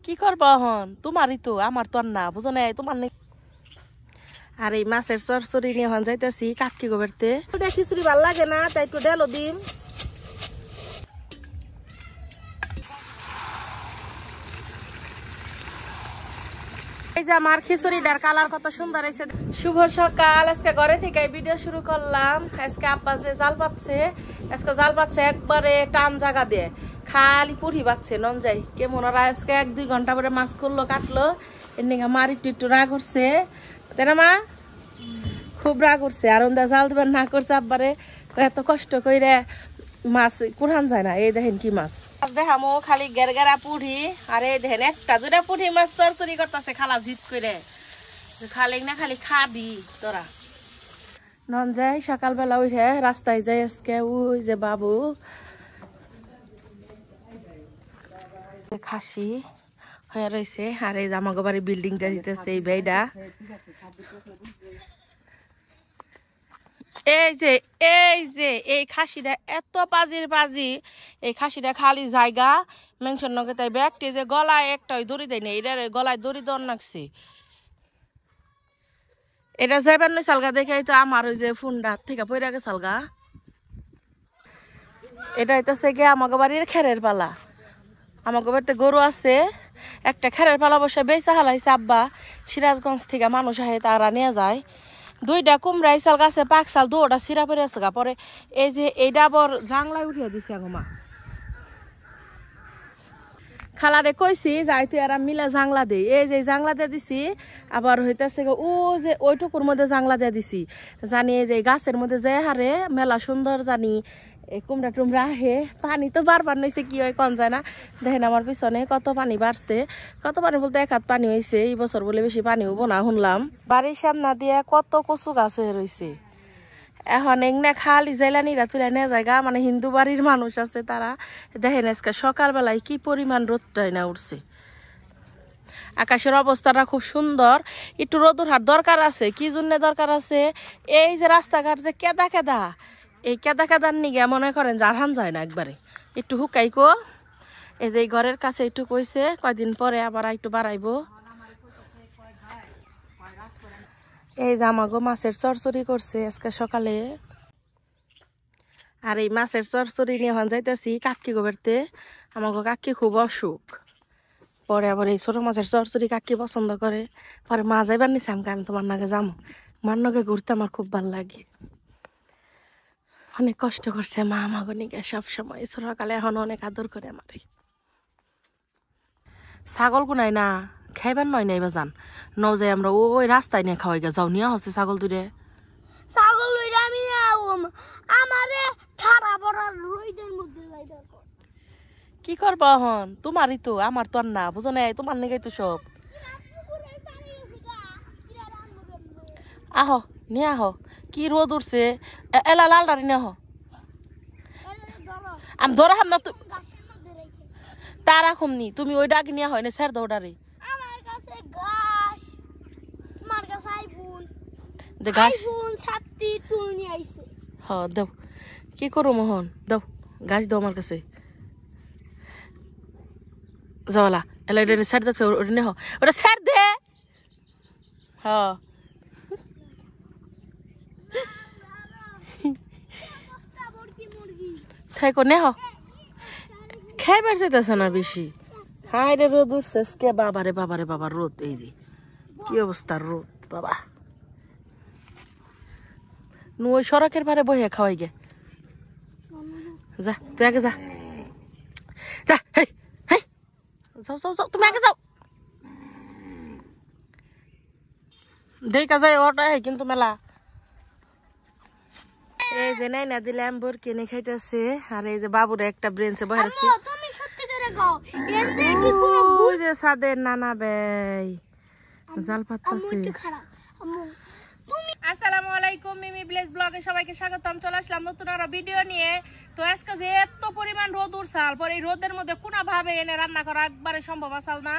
কি করবা হন? তোমারই তো, আমার তো আর না, বুঝো না তোমার নেই। আর এই মাছের চরচড়ি নিয়ে হন যাইতেছি কাকি গোবরতে। খিচুড়ি ভাল লাগে না, তাই একটু ডেলো দিন। এই যে আমার খিচুড়িটার কালার কত সুন্দর হয়েছে। শুভ সকাল, আজকে ঘরে থেকে ভিডিও শুরু করলাম। আজকে আব্বা যে জাল পাচ্ছে, আজকে জাল পাচ্ছে একবারে টান জায়গা দিয়ে, খালি পুরি পাচ্ছে নন যাই কেমন। ওরা আজকে 1-2 ঘন্টা পরে মাছ করলো, কাটলো। এমনি মার একটু রাগ করছে, তাই না মা? খুব রাগ করছে। আর ওন্দা জাল দিবার না করছে আব্বারে, এত কষ্ট কইরে মাছ কুড়ান যায় না। এই দেখেন কি মাছ দেখামো, খালি গেরগেরা পুরি। আর এই দেখেন একটা দুটা পুরি মাছ চরচরি করতেছে খালা জিত করে। খালি না খালি খাবি তোরা। নন যাই সকালবেলা উঠে রাস্তায় যাই আজকে। ওই যে বাবু খাসি হয়ে রয়েছে। আর এই জামাগো বাড়ি বিল্ডিংটা দিতেছে এই ভাইটা। এই খাসিটা এত পাজির পাজি, এই খাসিটা খালি জায়গা মেনশন নগে তাই ব্যাগটি যে গলায় একটা ওই দড়ি দেয় না, এটার গলায় দড়ি দর নাকছি। এটা যাইবার নই সালগা দেখে তো আমার ওই যে ফোনটা থেকে পড়ে গেছে সালগা। এটা হইতেছে গিয়ে আমাকে বাড়ির খেরের পালা। আমাকে বাড়িতে গরু আছে, একটা খেরের পালা বসে বেচা হালাইছে আব্বা। সিরাজগঞ্জ থেকে মানুষ আহে, তারা নিয়ে যায়। 2টা কুমড়া চাল গাছে পাক চাল 2টা সিরা পরে আছে গা। পরে এই যে এই ডাবর জাংলায় উঠিয়ে দিছে আগমা। খালারে কইছি যাই তুই আর মিলা জাংলা দে। এই যে জাংলা দিয়ে দিছি, আবার হইতেছে ও যে ওইটুকুর মধ্যে জাংলা দিয়ে দিছি। জানি এই যে গাছের মধ্যে যে হারে মেলা সুন্দর জানি কুমড়া টুমড়া আহে। পানি তো বারবার নইছে, কি হয় কন যায় না। দেখেন আমার পিছনে কত পানি বাড়ছে। কত পানি বলতে 1 হাত পানি হয়েছে। এই বছর বলে বেশি পানি হবো না শুনলাম। বাড়ির সামনা দিয়ে কত কচু গাছ হয়ে রয়েছে। এখন এগনা খালি জেলানিরা তুলে নিয়ে জায়গা, মানে হিন্দু বাড়ির মানুষ আছে তারা। দেখেন আজকে সকালবেলায় কি পরিমাণ রোদটাই না উঠছে। আকাশের অবস্থাটা খুব সুন্দর। একটু রোদুর হাত দরকার আছে। কি জন্য দরকার আছে? এই যে রাস্তাঘাট যে কেদা কেদা, এই কেদা কেদার নিগে মনে করেন জারহান যায় না একবারে। একটু হুকাইকো। এই যে ঘরের কাছে একটু কইছে কয়দিন পরে আবার একটু বাড়াইবো। এই যে আমাগো মাছের চরচড়ি করছে আজকে সকালে। আর এই মাছের চরচড়ি নিয়ে হন যাইতেছি কাকি গোবরতে। আমাগো কাকি খুব অসুখ, পরে আবার এই ছোট মাছের চরচড়ি কাকি পছন্দ করে। পরে মা যাইবার নিছে, আমি তোমার নাকে যাবো। মার নাকে ঘুরতে আমার খুব ভালো লাগে। অনেক কষ্ট করছে মা আমাগো নিকে সবসময় ছোটকালে, এখন অনেক আদর করে আমারে। ছাগল গুনাই না খাইবার নয় নাই বাজান ন যাই আমরা ওই রাস্তায় নিয়ে খাওয়াই গা। যাও নিয়ে হচ্ছে ছাগল দুইরে। ছাগল লইরা আমি আমারে ঠাড়া বড় রইদের মধ্যে যাইতা। কি করবা হন? তোমারই তো, আমার তো আর না, বুঝো না তোমার নিকেই তো সব। আহ নিয়ে আহ, কি রোদ উঠছে। এলা লাল ডারি নিয়ে আহ। আমি ধরা হাম না তারা খুমনি, তুমি ওই ডাকি নিয়ে হয় না স্যার দাও ডারে। আমার কাছে ঘাস, আমার কাছে আইফোন, দে ঘাস আইফোন 7টি টুল নিয়ে আইছে। হ দাও, কি করো মোহন, দাও ঘাস দাও আমার কাছে। যাওয়ালা এলা এটা স্যার দে, ওটা নে ওটা স্যার দে। হ থাইকো নে হ, খাইবার চাইতেছে না বেশি। হাই রে রোদ উঠছে কে বাবারে বাবারে বাবা রোদ। এই যে কি অবস্থা রোদ বাবা। ওই সড়কের পারে বইয়া খাওয়াই গে। যা তুই আগে যা, যা হেই হেই যাও যাও যাও, তুমি আগে যাও। দেখা যায় ওটাই কিন্তু মেলা। এই যে নাই না দিলে আমি বোর কিনে খাইতেছে। আর এই যে বাবুরে একটা ব্রেঞ্চে বসে রাখছি। তুমি সত্যি করে গাও, এতে কি কোনো ওই যে সাদের নানা ভাই জাল পাততাছে। একটু খারাপ আম্মু। আসসালামু আলাইকুম, মিমি ভিলেজ ব্লগে সবাইকে স্বাগতম। চলে আসলাম নতুন আরো ভিডিও নিয়ে। তো আজকে যে এত পরিমাণ রোদ উঠছাল, পরে এই রোদের মধ্যে কোনো ভাবে এনে রান্না করা একবারে সম্ভব আসাল না।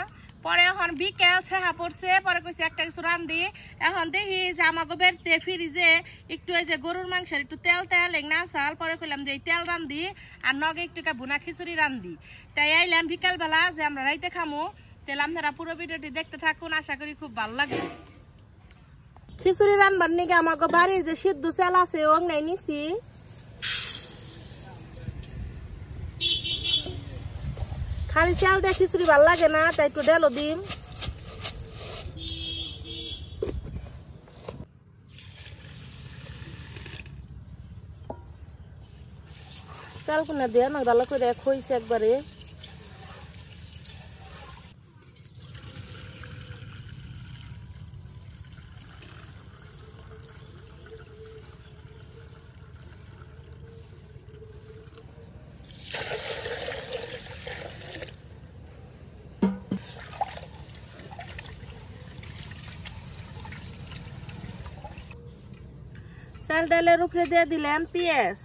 পরে এখন বিকেল ছেহা পড়ছে পরে কইছে একটা কিছু রান্ধি এখন দেখি যে আমাকে বেরতে ফ্রিজে একটু এই যে গরুর মাংসের একটু তেল তেল এগনা চাল পরে কইলাম যে তেল রান্ধি আর নগে একটু ভুনা খিচুড়ি রান্ধি তাই আইলাম বিকালবেলা যে আমরা রাইতে খামো তাহলে আপনারা পুরো ভিডিওটি দেখতে থাকুন আশা করি খুব ভালো লাগবে খিচুড়ি রান্নার নিকে আমাকে বাড়ি যে সিদ্ধ চাল আছে ও নাই নিছি খালি চাল দিয়ে খিচুড়ি ভাল লাগে না তাই একটু ডেলো দিম চাল কোনা দিয়ে না ভালো করে খইছে একবারে চাল ডালের উপরে দিয়ে দিলাম পেঁয়াজ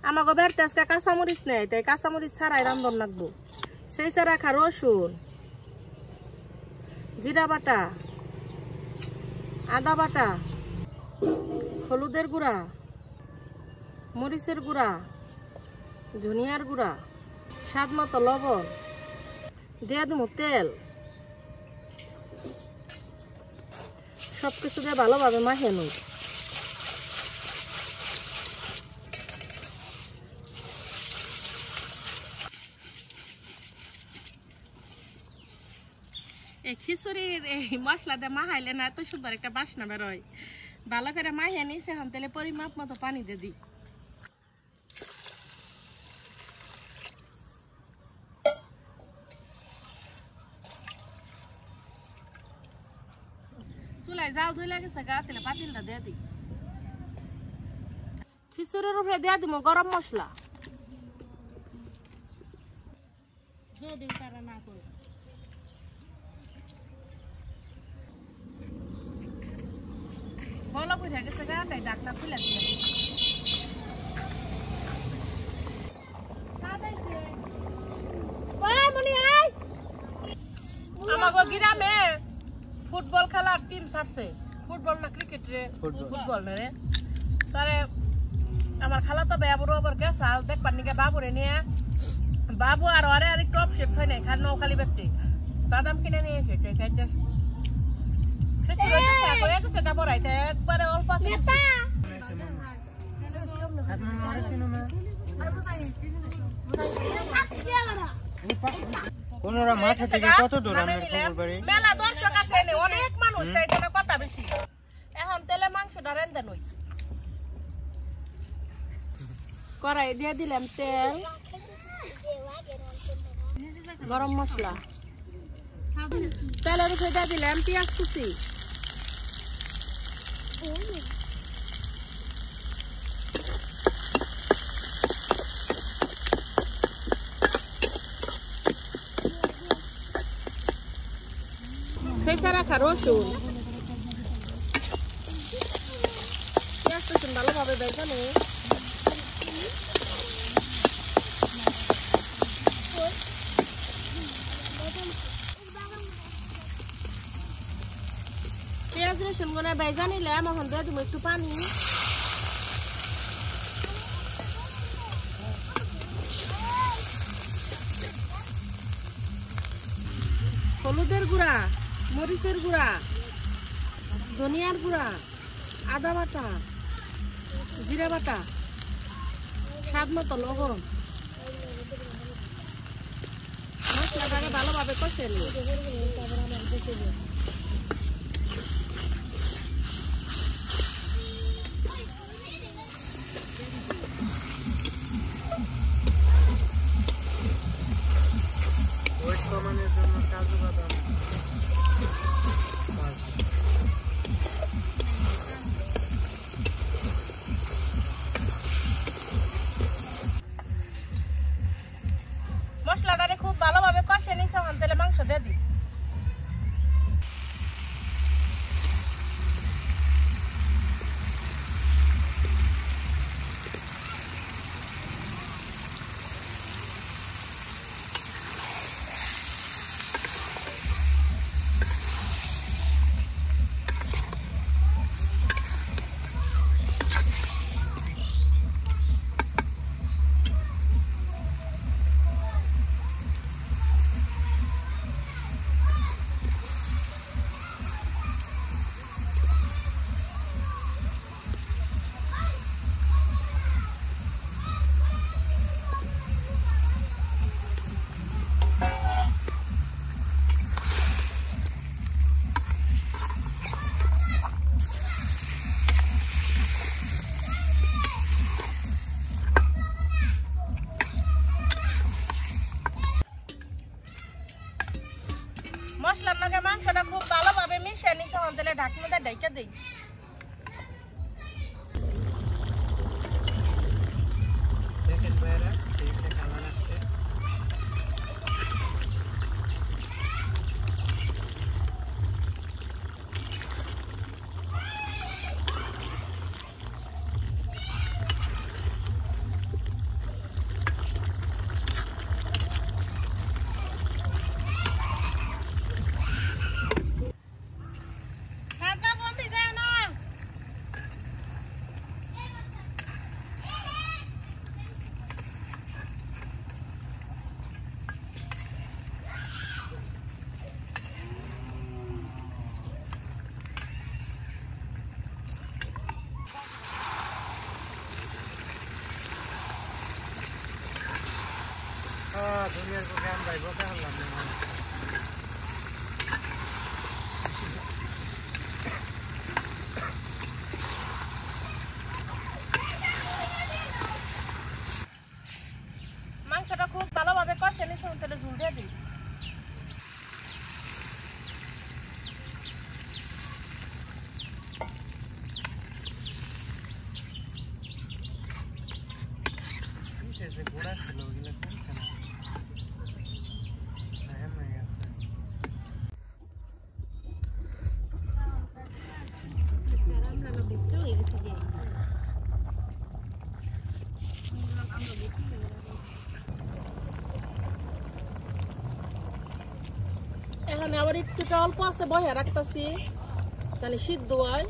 আমাকে বেরতে আজকে কাঁচামরিচ নেই তাই কাঁচামরিচ ছাড়াই রান্ধন লাগবো সেই ছাড়া রাখা রসুন জিরা বাটা আদা বাটা হলুদের গুঁড়া মরিচের গুঁড়া ধনিয়ার গুঁড়া স্বাদ মতো লবণ দিয়ে দিব তেল সবকিছু দিয়ে ভালোভাবে মাখিয়ে নেব এই খিচুড়ির এই মশলা দিয়ে মাখাইলে না এত সুন্দর একটা বাসনা বেরোয় ভালো করে মাখিয়ে নিছে এখন তাহলে পরিমাপ মতো পানি দিয়ে দিই চুলায় জাল ধুইলা গেছে গা তাহলে পাতিলটা দিয়ে দিই খিচুড়ির উপরে দিয়ে দিব গরম মশলা যদি তারা না করে বলো বুঝা গেছে গা তাই ডাকনা খুলে দিলাম আমাগো গ্রামে ফুটবল খেলার টিম ছাড়ছে ফুটবল না ক্রিকেট রে ফুটবল না রে তারে আমার খালা তো বেয়াবুর আবার গেছে দেখবার নিকে বাবুরে নিয়ে বাবু আর ওরে আর একটু অপসেট হয় নাই খালি নৌখালি বেরতে বাদাম কিনে নিয়ে এসে খাইতে একবারে অল্প মেলা দর্শক আছে অনেক মানুষ তাই জন্য কথা বেশি এখন তেলে মাংসটা রেন্দে নই কড়াই দিয়ে দিলাম তেল গরম মশলা তেলের উপরে দিয়ে দিলাম পেঁয়াজ কুচি সেই রাখা রসুন পেঁয়াজ রসুন ভালোভাবে বেজানো পেঁয়াজ রসুন গুলো বেজা নিলাম এখন দিয়ে দেবো একটু পানি হলুদের গুঁড়া মরিচের গুঁড়া ধনিয়ার গুঁড়া আদা বাটা জিরা বাটা স্বাদ মতো লবণ মশলাটাকে ভালোভাবে কষে নিই মশলাটারে খুব ভালোভাবে কষে নিছে এখন তেলে মাংস দিয়ে দিই মশলার নাকি মাংসটা খুব ভালোভাবে মিশিয়ে নিচ্ছে তাহলে ঢাকনাটা ঢেকে দিই দেখেন ভাইরা এইটা কালার আসছে দুনিয়ার বুকে আমি ভাই বকে হলাম মাংসটা খুব ভালোভাবে কষে নিচ্ছে তাহলে ঝুল দিয়ে দিই গোড়া ছিল ওগুলো কমছে না এখানে আবার একটু অল্প আছে বহে রাখতেছি তাহলে সিদ্ধ হয়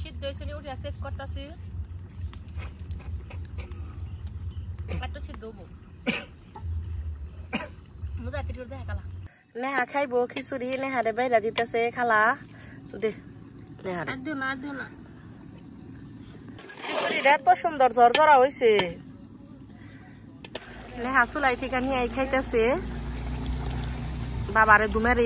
সিদ্ধ হয়েছে উঠে চেক করতেছি একটু সিদ্ধ হবো নেহা খাইবো খিচুড়ি নেহারে বাইরা দিতেছে খালা দে নেহারে খিচুড়িটা এত সুন্দর ঝরঝরা হয়েছে নেহা চুলাই থেকে নিয়ে খাইতেছে বাবারে দুমেরে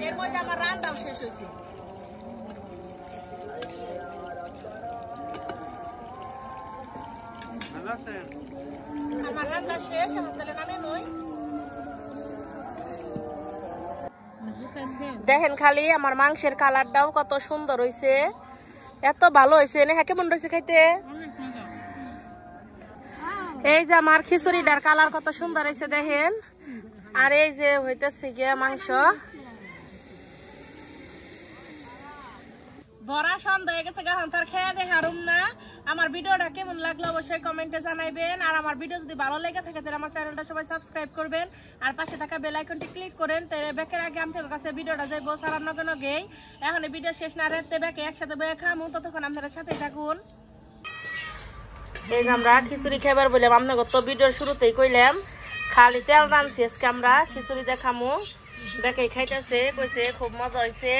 এর মধ্যে আমার রান্নাও শেষ হয়েছে আমার রান্না শেষ এখন তাহলে নামে নই দেখেন খালি আমার মাংসের কালারটাও কত সুন্দর হয়েছে এত ভালো হয়েছে না কেমন রয়েছে খাইতে এই যে আমার খিচুড়িটার কালার কত সুন্দর হয়েছে দেখেন আর এই যে হইতেছে গিয়ে মাংস বড়া সন্ধ্যা হয়ে গেছে গাহান তার খেয়ে দেখারুম না আমার ভিডিওটা কেমন লাগলো অবশ্যই কমেন্টে জানাইবেন আর আমার ভিডিও যদি ভালো লেগে থাকে তাহলে আমার চ্যানেলটা সবাই সাবস্ক্রাইব করবেন আর পাশে থাকা বেল আইকনটি ক্লিক করেন তাহলে বেকের আগে আমি থেকে কাছে ভিডিওটা যাইবো সারার নগে গেই এখন ভিডিও শেষ না রেতে বেকে একসাথে বয়ে খামু ততক্ষণ আপনারা সাথে থাকুন এই যে আমরা খিচুড়ি খাবার বললাম আপনাকে তো ভিডিওর শুরুতেই কইলাম খালি তেল রানছি আজকে আমরা খিচুড়ি দেখামু বেকে খাইতেছে কইছে খুব মজা হয়েছে